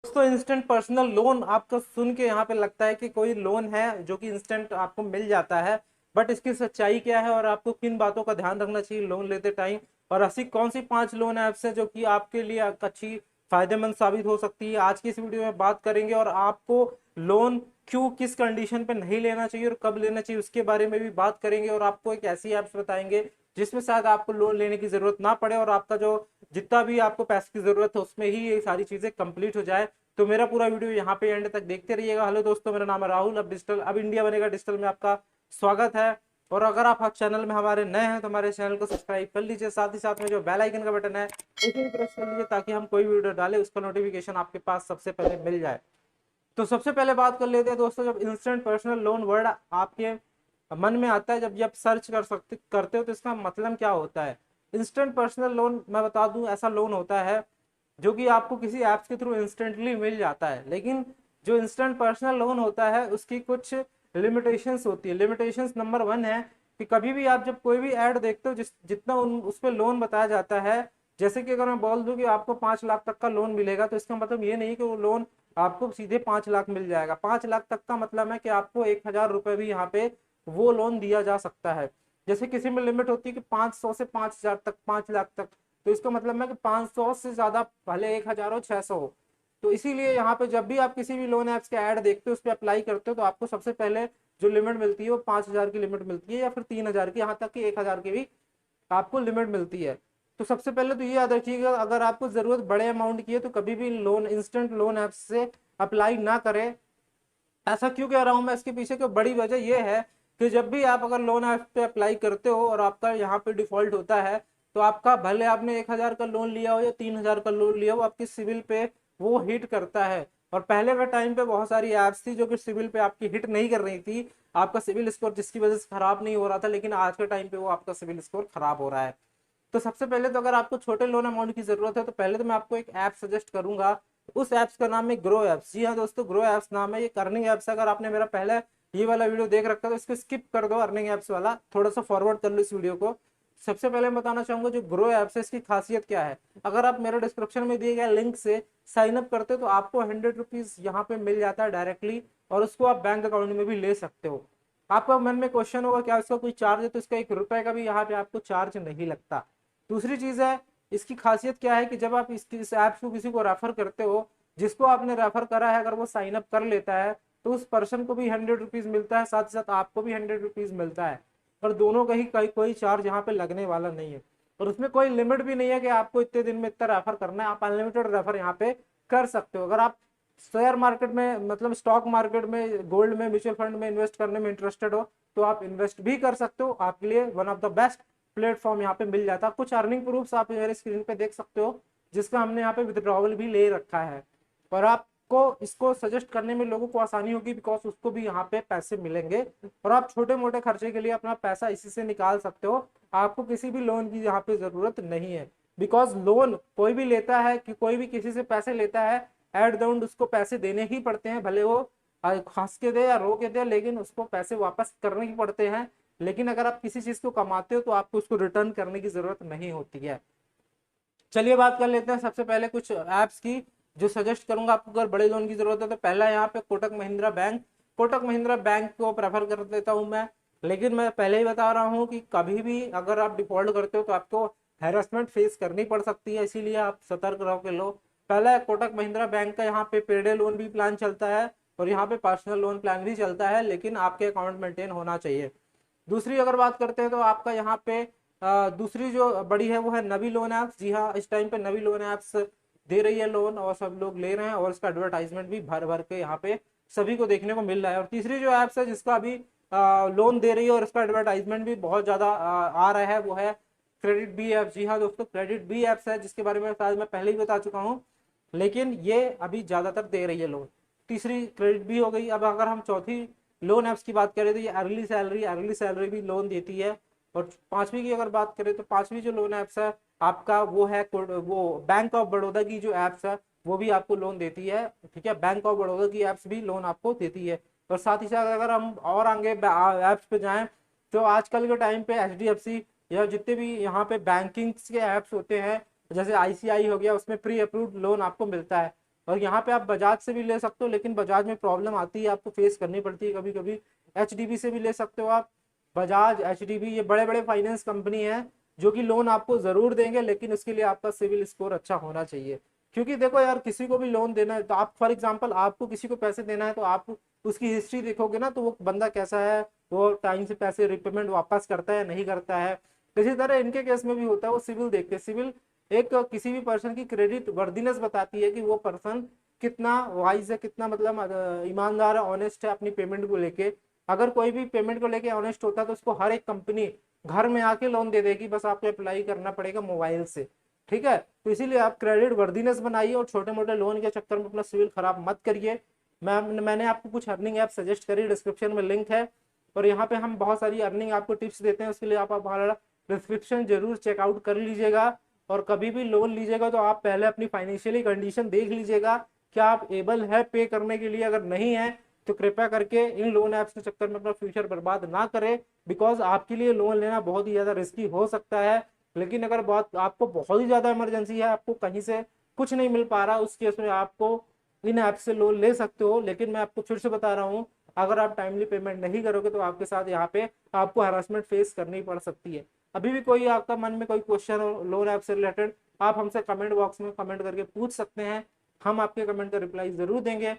दोस्तों instant personal loan आपको सुन के यहाँ पे लगता है कि कोई लोन है जो कि इंस्टेंट आपको मिल जाता है। बट इसकी सच्चाई क्या है और आपको किन बातों का ध्यान रखना चाहिए लोन लेते टाइम, और ऐसी कौन सी 5 लोन ऐप्स है जो कि आपके लिए अच्छी फायदेमंद साबित हो सकती है, आज की इस वीडियो में बात करेंगे। और आपको लोन क्यों किस कंडीशन पे नहीं लेना चाहिए और कब लेना चाहिए उसके बारे में भी बात करेंगे। और आपको एक ऐसी ऐप्स बताएंगे जिसमें शायद आपको लोन लेने की जरूरत ना पड़े और आपका जो जितना भी आपको पैसे की जरूरत है उसमें ही ये सारी चीजें कंप्लीट हो जाए। तो मेरा पूरा वीडियो यहाँ पे एंड तक देखते रहिएगा। हेलो दोस्तों, मेरा नाम है राहुल। अब इंडिया बनेगा डिजिटल में आपका स्वागत है। और अगर आप चैनल में हमारे नए हैं तो हमारे चैनल को सब्सक्राइब कर लीजिए, साथ ही साथ में जो बेल आइकन का बटन है उसे भी प्रेस कर लीजिए ताकि हम कोई वीडियो डाले उसका नोटिफिकेशन आपके पास सबसे पहले मिल जाए। तो सबसे पहले बात कर लेते हैं दोस्तों, जब इंस्टेंट पर्सनल लोन वर्ड आपके मन में आता है, जब सर्च करते हो तो इसका मतलब क्या होता है। इंस्टेंट पर्सनल लोन मैं बता दूं, ऐसा लोन होता है जो कि आपको किसी ऐप्स के थ्रू इंस्टेंटली मिल जाता है। लेकिन जो इंस्टेंट पर्सनल लोन होता है उसकी कुछ लिमिटेशंस होती है। लिमिटेशंस नंबर 1 है कि कभी भी आप जब कोई भी ऐड देखते हो जितना उस पर लोन बताया जाता है, जैसे कि अगर मैं बोल दूं कि आपको 5 लाख तक का लोन मिलेगा तो इसका मतलब ये नहीं कि वो लोन आपको सीधे 5 लाख मिल जाएगा। 5 लाख तक का मतलब है कि आपको 1,000 रुपए भी यहाँ पे वो लोन दिया जा सकता है। जैसे किसी में लिमिट होती है कि 500 से 5,000 तक, 5 लाख तक, तो इसका मतलब है कि 500 से ज्यादा भले 1,000 हो, 600 हो। तो इसीलिए यहाँ पे जब भी आप किसी भी लोन ऐप्स के ऐड देखते हो उस पर अप्लाई करते हो तो आपको सबसे पहले जो लिमिट मिलती है वो 5,000 की लिमिट मिलती है या फिर 3,000 की, यहाँ तक कि 1,000 की भी आपको लिमिट मिलती है। तो सबसे पहले तो ये याद रखिएगा, अगर आपको जरूरत बड़े अमाउंट की है तो कभी भी लोन इंस्टेंट लोन ऐप से अप्लाई ना करें। ऐसा क्यों कह रहा हूं मैं, इसके पीछे की बड़ी वजह यह है कि जब भी आप अगर लोन ऐप पे अप्लाई करते हो और आपका यहाँ पे डिफॉल्ट होता है तो आपका भले आपने 1,000 का लोन लिया हो या 3,000 का लोन लिया हो, आपकी सिविल पे वो हिट करता है। और पहले के टाइम पे बहुत सारी ऐप्स थी जो कि सिविल पे आपकी हिट नहीं कर रही थी, आपका सिविल स्कोर जिसकी वजह से खराब नहीं हो रहा था, लेकिन आज के टाइम पे वो आपका सिविल स्कोर खराब हो रहा है। तो सबसे पहले तो अगर आपको छोटे लोन अमाउंट की जरूरत है तो पहले तो मैं आपको एक ऐप सजेस्ट करूंगा। उस ऐप्स का नाम है ग्रो एप्स। जी हाँ दोस्तों, ग्रो एप्स नाम है, ये अर्निंग एप्स है। अगर आपने मेरा पहले ये वाला वीडियो देख रखा है तो इसको स्किप कर दो, अर्निंग एप्स वाला थोड़ा सा फॉरवर्ड कर लो इस वीडियो को। सबसे पहले मैं बताना चाहूंगा जो ग्रो एप्स है इसकी खासियत क्या है। अगर आप मेरे डिस्क्रिप्शन में दिए गए लिंक से साइन अप करते हो तो आपको 100 रुपीज यहाँ पे मिल जाता है डायरेक्टली, और उसको आप बैंक अकाउंट में भी ले सकते हो। आपका मन में क्वेश्चन होगा क्या इसका कोई चार्ज है, तो इसका 1 रुपए का भी यहाँ पे आपको चार्ज नहीं लगता। दूसरी चीज है, इसकी खासियत क्या है कि जब आप इस ऐप को किसी को रेफर करते हो, जिसको आपने रेफर करा है अगर वो साइन अप कर लेता है तो उस पर्सन को भी 100 रुपीज मिलता है, साथ ही साथ आपको भी 100 रुपीज मिलता है। और दोनों का ही कोई चार्ज यहाँ पे लगने वाला नहीं है। और उसमें कोई लिमिट भी नहीं है कि आपको इतने दिन में इतना रेफर करना है, आप अनलिमिटेड रेफर यहाँ पे कर सकते हो। अगर आप शेयर मार्केट में मतलब स्टॉक मार्केट में, गोल्ड में, म्यूचुअल फंड में इन्वेस्ट करने में इंटरेस्टेड हो तो आप इन्वेस्ट भी कर सकते हो। आपके लिए one of the best platform यहाँ पे मिल जाता है। कुछ अर्निंग प्रूफ्स आप मेरे स्क्रीन पे देख सकते हो जिसका हमने यहाँ पे विड्रॉवल भी ले रखा है। और आपको इसको सजेस्ट करने में लोगों को आसानी होगी बिकॉज उसको भी यहाँ पे पैसे मिलेंगे और आप छोटे मोटे खर्चे के लिए अपना पैसा इसी से निकाल सकते हो। आपको किसी भी लोन की यहाँ पे जरूरत नहीं है, बिकॉज लोन कोई भी लेता है कि कोई भी किसी से पैसे लेता है, एट द एंड उसको पैसे देने ही पड़ते हैं, भले वो हंस के दे या रो के दे, लेकिन उसको पैसे वापस करने ही पड़ते हैं। लेकिन अगर आप किसी चीज को कमाते हो तो आपको उसको रिटर्न करने की जरूरत नहीं होती है। चलिए बात कर लेते हैं सबसे पहले कुछ ऐप्स की जो सजेस्ट करूंगा आपको अगर बड़े लोन की जरूरत है। तो पहला यहाँ पे कोटक महिंद्रा बैंक। कोटक महिंद्रा बैंक को प्रेफर कर देता हूं मैं, लेकिन मैं पहले ही बता रहा हूँ कि कभी भी अगर आप डिफॉल्ट करते हो तो आपको हैरेसमेंट फेस करनी पड़ सकती है, इसीलिए आप सतर्क रहो के लो। पहला है कोटक महिंद्रा बैंक का, यहाँ पे पेडे लोन भी प्लान चलता है और यहाँ पे पर्सनल लोन प्लान भी चलता है, लेकिन आपके अकाउंट मेंटेन होना चाहिए। दूसरी अगर बात करते हैं तो आपका यहाँ पे दूसरी जो बड़ी है वो है नवी लोन ऐप्स। जी हाँ, इस टाइम पे नवी लोन ऐप्स दे रही है लोन और सब लोग ले रहे हैं और इसका एडवर्टाइजमेंट भी भर भर के यहाँ पे सभी को देखने को मिल रहा है। और तीसरी जो ऐप्स है जिसका अभी लोन दे रही है और इसका एडवर्टाइजमेंट भी बहुत ज्यादा आ रहा है वो है क्रेडिट बी ऐप। जी हाँ दोस्तों, क्रेडिट बी ऐप्स है जिसके बारे में शायद मैं पहले ही बता चुका हूँ, लेकिन ये अभी ज्यादातर दे रही है लोन। तीसरी क्रेडिट भी हो गई। अब अगर हम चौथी लोन ऐप्स की बात करें तो ये अर्ली सैलरी भी लोन देती है। और पांचवी की अगर बात करें तो पांचवी जो लोन ऐप्स है आपका वो है वो बैंक ऑफ बड़ौदा की जो ऐप्स है वो भी आपको लोन देती है। ठीक है, बैंक ऑफ बड़ौदा की ऐप्स भी लोन आपको देती है। और साथ ही साथ अगर हम और आगे ऐप्स पे जाएं तो आजकल के टाइम पे HDFC या जितने भी यहाँ पे बैंकिंग के ऐप्स होते हैं, जैसे ICI हो गया, उसमें प्री अप्रूव्ड लोन आपको मिलता है। और यहाँ पे आप बजाज से भी ले सकते हो, लेकिन बजाज में प्रॉब्लम आती है, आपको फेस करनी पड़ती है कभी कभी। एचडीबी से भी ले सकते हो आप। बजाज, एचडीबी, ये बड़े बड़े फाइनेंस कंपनी है जो कि लोन आपको जरूर देंगे, लेकिन उसके लिए आपका सिविल स्कोर अच्छा होना चाहिए। क्योंकि देखो यार, किसी को भी लोन देना है तो आप, फॉर एग्जांपल आपको किसी को पैसे देना है तो आप उसकी हिस्ट्री देखोगे ना, तो वो बंदा कैसा है, वो टाइम से पैसे रिपेमेंट वापस करता है नहीं करता है। इसी तरह इनके केस में भी होता है, वो सिविल देखते हैं। सिविल एक किसी भी पर्सन की क्रेडिट वर्दीनेस बताती है कि वो पर्सन कितना वाइज है, कितना मतलब ईमानदार है, ऑनेस्ट है अपनी पेमेंट को लेके। अगर कोई भी पेमेंट को लेके ऑनेस्ट होता है तो उसको हर एक कंपनी घर में आके लोन दे देगी, बस आपको अप्लाई करना पड़ेगा मोबाइल से। ठीक है, तो इसीलिए आप क्रेडिट वर्दीनेस बनाइए और छोटे मोटे लोन के चक्कर में अपना सिविल खराब मत करिए। मैंने आपको कुछ अर्निंग ऐप सजेस्ट करी, डिस्क्रिप्शन में लिंक है। और यहाँ पे हम बहुत सारी अर्निंग आपको टिप्स देते हैं, उसके लिए आप हमारा डिस्क्रिप्शन जरूर चेकआउट कर लीजिएगा। और कभी भी लोन लीजिएगा तो आप पहले अपनी फाइनेंशियली कंडीशन देख लीजिएगा, क्या आप एबल है पे करने के लिए। अगर नहीं है तो कृपया करके इन लोन ऐप्स के चक्कर में अपना फ्यूचर बर्बाद ना करें, बिकॉज आपके लिए लोन लेना बहुत ही ज्यादा रिस्की हो सकता है। लेकिन अगर आपको बहुत ही ज्यादा इमरजेंसी है, आपको कहीं से कुछ नहीं मिल पा रहा, उस केस में आपको इन ऐप से लोन ले सकते हो। लेकिन मैं आपको फिर से बता रहा हूँ, अगर आप टाइमली पेमेंट नहीं करोगे तो आपके साथ यहाँ पे आपको हरासमेंट फेस करनी पड़ सकती है। अभी भी कोई आपका मन में कोई क्वेश्चन हो लोन ऐप से रिलेटेड, आप हमसे कमेंट बॉक्स में कमेंट करके पूछ सकते हैं, हम आपके कमेंट का रिप्लाई जरूर देंगे।